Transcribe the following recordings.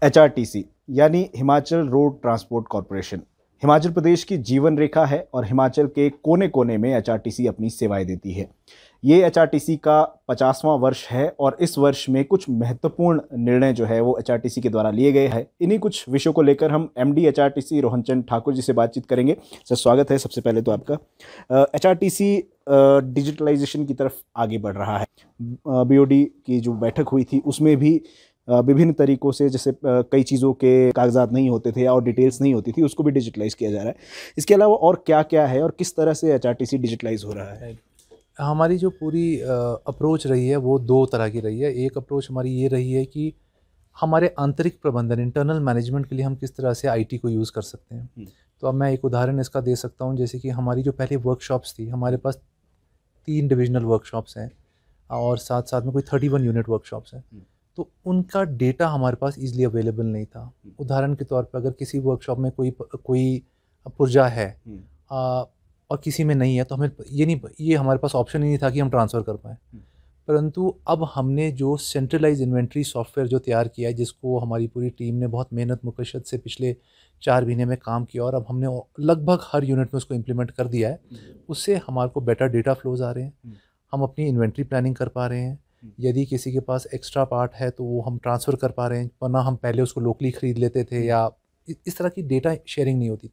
HRTC यानी Himachal Road Transport Corporation Himachal Pradesh की जीवन रेखा है और हिमाचल के कोने कोने में HRTC अपनी सेवाएं देती है। ये HRTC का 50वां वर्ष है और इस वर्ष में कुछ महत्वपूर्ण निर्णय जो है वो HRTC के द्वारा लिए गए हैं। इन्हीं कुछ विषयों को लेकर हम MD HRTC रोहन चंद ठाकुर जी से बातचीत करेंगे। सर, स्वागत है सबसे पहले तो आपका। HRTC डिजिटलाइजेशन की तरफ आगे बढ़ रहा है। BOD की जो बैठक हुई थी उसमें भी विभिन्न तरीकों से, जैसे कई चीज़ों के कागजात नहीं होते थे और डिटेल्स नहीं होती थी, उसको भी डिजिटलाइज किया जा रहा है। इसके अलावा और क्या क्या है और किस तरह से HRTC डिजिटलाइज हो रहा है? हमारी जो पूरी अप्रोच रही है वो दो तरह की रही है। एक अप्रोच हमारी ये रही है कि हमारे आंतरिक प्रबंधन, इंटरनल मैनेजमेंट के लिए हम किस तरह से आईटी को यूज़ कर सकते हैं। तो अब मैं एक उदाहरण इसका दे सकता हूँ। जैसे कि हमारी जो पहले वर्कशॉप्स थी, हमारे पास 3 डिविजनल वर्कशॉप्स हैं और साथ साथ में कोई 31 यूनिट वर्कशॉप्स हैं। तो उनका डेटा हमारे पास ईजिली अवेलेबल नहीं था। उदाहरण के तौर पर अगर किसी वर्कशॉप में कोई पुर्जा है और किसी में नहीं है, तो हमें ये हमारे पास ऑप्शन ही नहीं था कि हम ट्रांसफ़र कर पाएँ। परंतु अब हमने जो सेंट्रलाइज इन्वेंट्री सॉफ्टवेयर जो तैयार किया है, जिसको हमारी पूरी टीम ने बहुत मेहनत मुकशद से पिछले 4 महीने में काम किया और अब हमने लगभग हर यूनिट में उसको इम्प्लीमेंट कर दिया है। उससे हमारे को बेटर डेटा फ्लोज आ रहे हैं। हम अपनी इन्वेंट्री प्लानिंग कर पा रहे हैं। यदि किसी के पास एक्स्ट्रा पार्ट है तो वो हम ट्रांसफ़र कर पा रहे हैं, वरना हम पहले उसको लोकली ख़रीद लेते थे या इस तरह की डेटा शेयरिंग नहीं होती।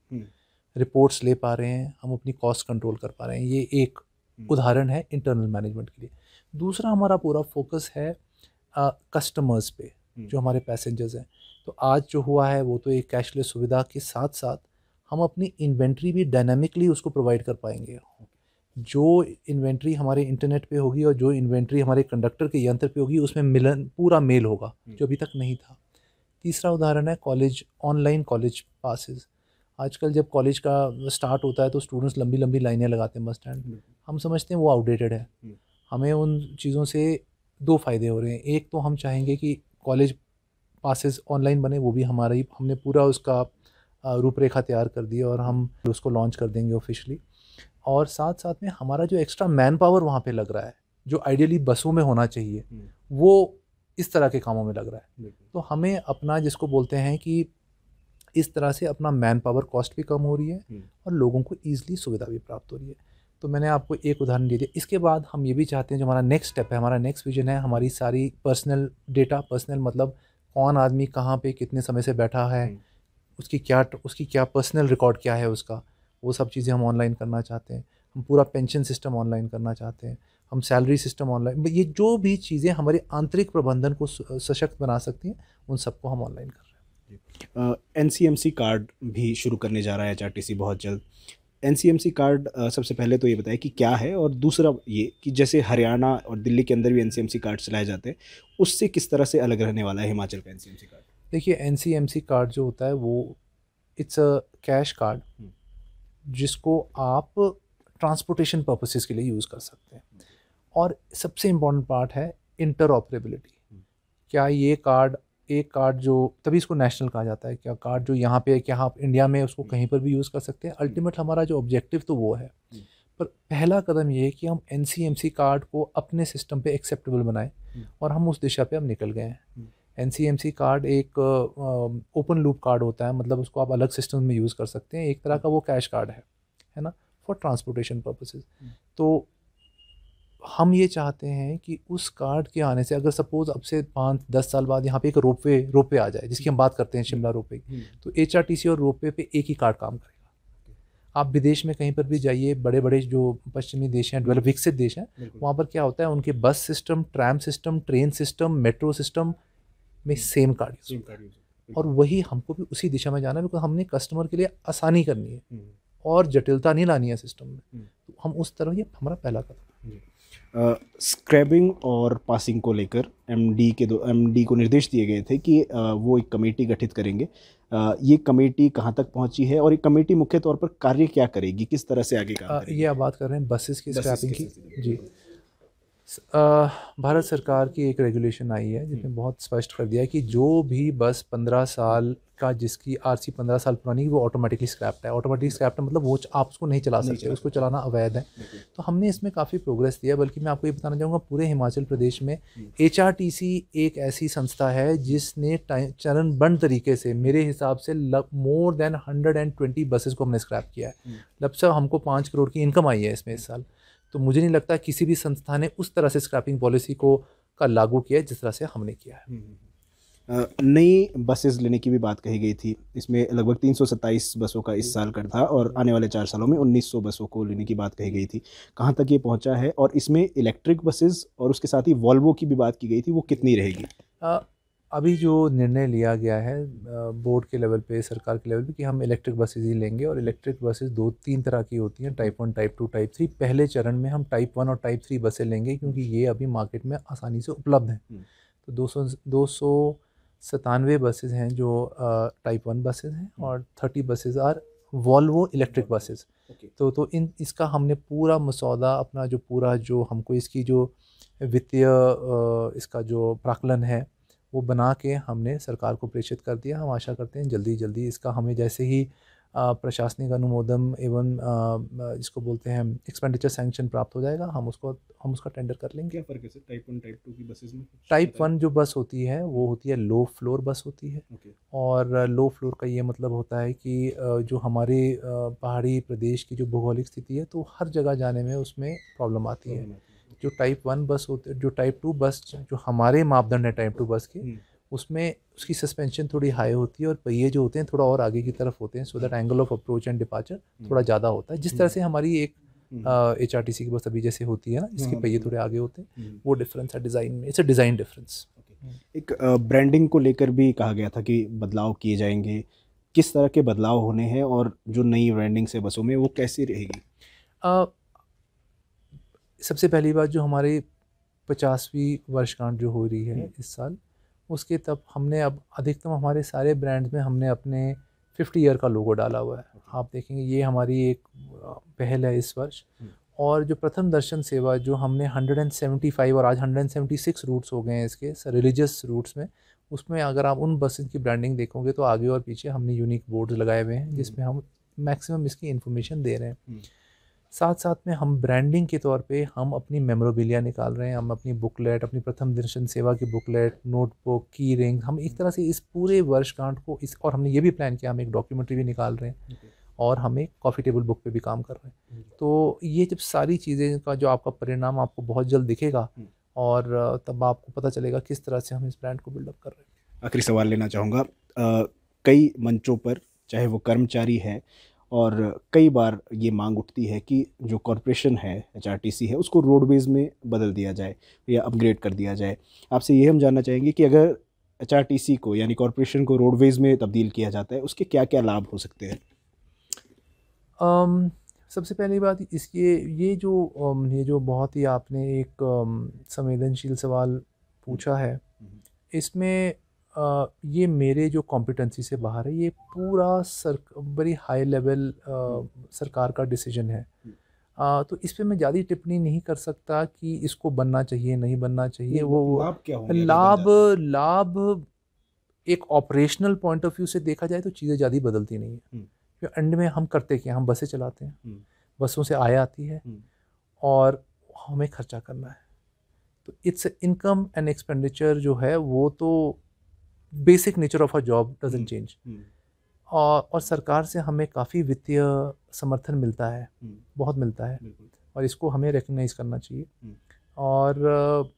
रिपोर्ट्स ले पा रहे हैं, हम अपनी कॉस्ट कंट्रोल कर पा रहे हैं। ये एक उदाहरण है इंटरनल मैनेजमेंट के लिए। दूसरा हमारा पूरा फोकस है कस्टमर्स पे, जो हमारे पैसेंजर्स हैं। तो आज जो हुआ है वो तो एक कैशलेस सुविधा के साथ साथ हम अपनी इन्वेंट्री भी डायनामिकली उसको प्रोवाइड कर पाएंगे। जो इन्वेंट्री हमारे इंटरनेट पे होगी और जो इन्वेंट्री हमारे कंडक्टर के यंत्र पे होगी, उसमें पूरा मेल होगा, जो अभी तक नहीं था। तीसरा उदाहरण है ऑनलाइन कॉलेज पासेस। आजकल जब कॉलेज का स्टार्ट होता है तो स्टूडेंट्स लंबी लंबी लाइनें लगाते हैं बस स्टैंड। हम समझते हैं वो आउटडेटेड है। हमें उन चीज़ों से 2 फ़ायदे हो रहे हैं। एक तो हम चाहेंगे कि कॉलेज पासेस ऑनलाइन बने, वो भी हमने पूरा उसका रूपरेखा तैयार कर दी और हम उसको लॉन्च कर देंगे ऑफिशियली। और साथ साथ में हमारा जो एक्स्ट्रा मैन पावर वहाँ पे लग रहा है, जो आइडियली बसों में होना चाहिए, वो इस तरह के कामों में लग रहा है। तो हमें अपना, जिसको बोलते हैं कि इस तरह से अपना मैन पावर कॉस्ट भी कम हो रही है और लोगों को ईजिली सुविधा भी प्राप्त हो रही है। तो मैंने आपको एक उदाहरण दे दिया। इसके बाद हम ये भी चाहते हैं, जो हमारा नेक्स्ट स्टेप है, हमारा नेक्स्ट विजन है, हमारी सारी पर्सनल डेटा, पर्सनल मतलब कौन आदमी कहाँ पे कितने समय से बैठा है, उसकी क्या पर्सनल रिकॉर्ड क्या है उसका, वो सब चीज़ें हम ऑनलाइन करना चाहते हैं। हम पूरा पेंशन सिस्टम ऑनलाइन करना चाहते हैं। हम सैलरी सिस्टम ऑनलाइन, ये जो भी चीज़ें हमारे आंतरिक प्रबंधन को सशक्त बना सकती हैं, उन सबको हम ऑनलाइन कर रहे हैं। NCMC कार्ड भी शुरू करने जा रहा है HRTC बहुत जल्द। NCMC कार्ड सबसे पहले तो ये बताएं कि क्या है, और दूसरा ये कि जैसे हरियाणा और दिल्ली के अंदर भी NCMC कार्ड चलाए जाते हैं, उससे किस तरह से अलग रहने वाला है हिमाचल का NCMC कार्ड? देखिए, NCMC कार्ड जो होता है वो इट्स अ कैश कार्ड, जिसको आप ट्रांसपोर्टेशन पर्पसेस के लिए यूज़ कर सकते हैं। और सबसे इम्पॉर्टेंट पार्ट है इंटरऑपरेबिलिटी। क्या ये कार्ड, एक कार्ड जो, तभी इसको नेशनल कहा जाता है, क्या कार्ड जो यहाँ पे, क्या आप इंडिया में उसको कहीं पर भी यूज़ कर सकते हैं। अल्टीमेट हमारा जो ऑब्जेक्टिव तो वो है। पर पहला कदम ये है कि हम NCMC कार्ड को अपने सिस्टम पे एक्सेप्टेबल बनाएं, और हम उस दिशा पे हम निकल गए हैं। NCMC कार्ड एक ओपन लूप कार्ड होता है, मतलब उसको आप अलग सिस्टम में यूज़ कर सकते हैं। एक तरह का वो कैश कार्ड है ना, फॉर ट्रांसपोर्टेशन पर्पसेस। तो हम ये चाहते हैं कि उस कार्ड के आने से, अगर सपोज अब से 5-10 साल बाद यहाँ पे एक रोपवे आ जाए, जिसकी हम बात करते हैं शिमला रोपवे, तो HRTC और रोपवे पे एक ही कार्ड काम करेगा। आप विदेश में कहीं पर भी जाइए, बड़े बड़े जो पश्चिमी देश हैं, विकसित देश हैं, वहाँ पर क्या होता है, उनके बस system, tram system, train system, metro system में सेम कार्ड, और वही हमको भी उसी दिशा में जाना है, बिकॉज हमने कस्टमर के लिए आसानी करनी है और जटिलता नहीं लानी है सिस्टम में। तो हम उस तरह, ये हमारा पहला कदम है। स्क्रैबिंग और पासिंग को लेकर MD को निर्देश दिए गए थे कि वो एक कमेटी गठित करेंगे। ये कमेटी कहाँ तक पहुंची है और ये कमेटी मुख्य तौर पर कार्य क्या करेगी, किस तरह से आगे काम करेगी? ये आप बात कर रहे हैं बसेस की स्क्रैपिंग की? जी, भारत सरकार की एक रेगुलेशन आई है जिसमें बहुत स्पष्ट कर दिया है कि जो भी बस 15 साल का जिसकी आरसी 15 साल पुरानी है वो ऑटोमेटिकली स्क्रैप्ड है। ऑटोमेटिकली स्क्रैप्ड मतलब वो आप उसको नहीं चला सकते, उसको चलाना अवैध है। तो हमने इसमें काफ़ी प्रोग्रेस दिया, बल्कि मैं आपको ये बताना चाहूँगा पूरे हिमाचल प्रदेश में HRTC एक ऐसी संस्था है जिसने चरणबद्ध तरीके से मेरे हिसाब से मोर देन 120 बसेस को हमने स्क्रैप किया है। लगभग हमको 5 करोड़ की इनकम आई है इसमें इस साल। तो मुझे नहीं लगता किसी भी संस्था ने उस तरह से स्क्रैपिंग पॉलिसी को का लागू किया है जिस तरह से हमने किया है। नई बसेस लेने की भी बात कही गई थी। इसमें लगभग 327 बसों का इस साल कर था और आने वाले 4 सालों में 1900 बसों को लेने की बात कही गई थी। कहाँ तक ये पहुँचा है और इसमें इलेक्ट्रिक बसेस और उसके साथ ही वॉल्वो की भी बात की गई थी, वो कितनी रहेगी? अभी जो निर्णय लिया गया है बोर्ड के लेवल पे, सरकार के लेवल पे, कि हम इलेक्ट्रिक बसेस ही लेंगे। और इलेक्ट्रिक बसेस 2-3 तरह की होती हैं, टाइप 1, टाइप 2, टाइप 3। पहले चरण में हम टाइप 1 और टाइप 3 बसें लेंगे क्योंकि ये अभी मार्केट में आसानी से उपलब्ध हैं। तो 297 बसेस हैं जो टाइप 1 बसेस हैं और 30 buses are Volvo electric buses. तो इसका हमने पूरा मसौदा अपना जो हमको इसकी जो वित्तीय इसका जो प्राक्कलन है वो बना के हमने सरकार को प्रेषित कर दिया। हम आशा करते हैं जल्दी जल्दी इसका हमें जैसे ही प्रशासनिक अनुमोदन एवं जिसको बोलते हैं एक्सपेंडिचर सैंक्शन प्राप्त हो जाएगा, हम उसका टेंडर कर लेंगे। क्या फ़र्क है सर टाइप 1 टाइप 2 की बसेस में? टाइप 1 जो बस होती है वो होती है लो फ्लोर बस होती है। और लो फ्लोर का ये मतलब होता है कि जो हमारे पहाड़ी प्रदेश की जो भौगोलिक स्थिति है तो हर जगह जाने में उसमें प्रॉब्लम आती है। जो टाइप 1 बस होते जो टाइप 2 बस जो हमारे मापदंड है टाइप 2 बस के, उसमें उसकी सस्पेंशन थोड़ी हाई होती है और पहिए जो होते हैं थोड़ा और आगे की तरफ होते हैं, so that angle of approach and departure थोड़ा ज़्यादा होता है। जिस तरह से हमारी एक HRTC की बस अभी जैसे होती है ना, इसके पहिए थोड़े आगे होते हैं, वो डिफरेंस है डिज़ाइन में। It's a design difference. एक ब्रांडिंग को लेकर भी कहा गया था कि बदलाव किए जाएंगे। किस तरह के बदलाव होने हैं और जो नई ब्रांडिंग से बसों में वो कैसी रहेगी? सबसे पहली बात, जो हमारी 50वीं वर्षगांठ जो हो रही है इस साल, उसके तब हमने अब अधिकतम हमारे सारे ब्रांड्स में हमने अपने 50 ईयर का लोगो डाला हुआ है। आप देखेंगे ये हमारी एक पहल है इस वर्ष। और जो प्रथम दर्शन सेवा जो हमने 175 और आज 176 रूट्स हो गए हैं इसके रिलीजियस रूट्स में, उसमें अगर आप उन बसेस की ब्रांडिंग देखोगे तो आगे और पीछे हमने यूनिक बोर्ड्स लगाए हुए हैं जिसमें हम मैक्सिमम इसकी इन्फॉर्मेशन दे रहे हैं। साथ साथ में हम ब्रांडिंग के तौर पे हम अपनी मेमोरेबिलिया निकाल रहे हैं। हम अपनी बुकलेट, अपनी प्रथम दर्शन सेवा की बुकलेट, नोटबुक, की रिंग, हम एक तरह से इस पूरे वर्षगांठ को और हमने ये भी प्लान किया, हम एक डॉक्यूमेंट्री भी निकाल रहे हैं और हम एक कॉफ़ी टेबल बुक पे भी काम कर रहे हैं। तो ये जब सारी चीज़ें का जो आपका परिणाम आपको बहुत जल्द दिखेगा और तब आपको पता चलेगा किस तरह से हम इस ब्रांड को बिल्डअप कर रहे हैं। आखिरी सवाल लेना चाहूँगा। कई मंचों पर, चाहे वो कर्मचारी है, और कई बार ये मांग उठती है कि जो कॉरपोरेशन है HRTC है उसको रोडवेज़ में बदल दिया जाए या अपग्रेड कर दिया जाए। आपसे ये हम जानना चाहेंगे कि अगर HRTC को यानी कॉरपोरेशन को रोडवेज़ में तब्दील किया जाता है उसके क्या क्या लाभ हो सकते हैं? सबसे पहली बात इसके ये जो बहुत ही आपने एक संवेदनशील सवाल पूछा है, इसमें ये मेरे जो कॉम्पिटेंसी से बाहर है। ये पूरा बड़ी हाई लेवल सरकार का डिसीजन है। तो इस पे मैं ज़्यादा टिप्पणी नहीं कर सकता कि इसको बनना चाहिए नहीं बनना चाहिए। वो लाभ क्या होंगे? लाभ एक ऑपरेशनल पॉइंट ऑफ व्यू से देखा जाए तो चीज़ें ज़्यादा बदलती नहीं है। तो एंड में हम करते क्या, हम बसें चलाते हैं, बसों से आय आती है और हमें खर्चा करना है। तो इट्स इनकम एंड एक्सपेंडिचर जो है वो तो basic nature of a job doesn't change. और सरकार से हमें काफ़ी वित्तीय समर्थन मिलता है, बहुत मिलता है, और इसको हमें रिकग्नाइज करना चाहिए। और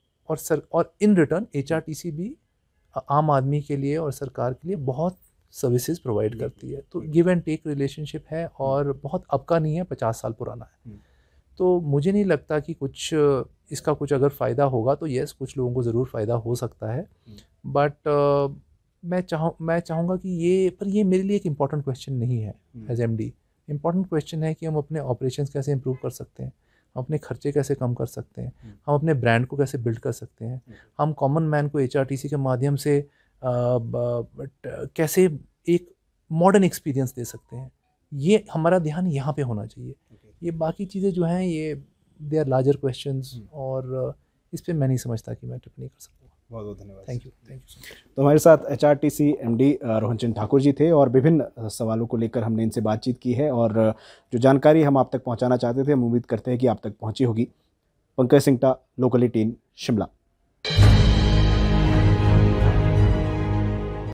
इन रिटर्न HRTC भी आम आदमी के लिए और सरकार के लिए बहुत सर्विसेज प्रोवाइड करती है। तो गिव एंड टेक रिलेशनशिप है और बहुत अब का नहीं है, 50 साल पुराना है। तो मुझे नहीं लगता कि इसका कुछ अगर फ़ायदा होगा तो यस, कुछ लोगों को ज़रूर फ़ायदा हो सकता है। बट मैं चाहूँगा कि ये मेरे लिए एक इम्पॉर्टेंट क्वेश्चन नहीं है एज MD। इम्पॉर्टेंट क्वेश्चन है कि हम अपने ऑपरेशंस कैसे इंप्रूव कर सकते हैं, हम अपने खर्चे कैसे कम कर सकते हैं, हम अपने ब्रांड को कैसे बिल्ड कर सकते हैं, हम कॉमन मैन को HRTC के माध्यम से कैसे एक मॉडर्न एक्सपीरियंस दे सकते हैं। ये हमारा ध्यान यहाँ पे होना चाहिए। ये बाकी चीज़ें जो हैं ये दे आर लार्जर क्वेश्चंस और इस पर मैं नहीं समझता कि मैं टिप्पणी कर सकूँगा। बहुत बहुत धन्यवाद। Thank you. तो हमारे साथ एचआरटीसी एमडी रोहन चंद ठाकुर जी थे और विभिन्न सवालों को लेकर हमने इनसे बातचीत की है और जो जानकारी हम आप तक पहुंचाना चाहते थे हम उम्मीद करते हैं कि आप तक पहुंची होगी। पंकज सिंगटा, लोकल 18, शिमला।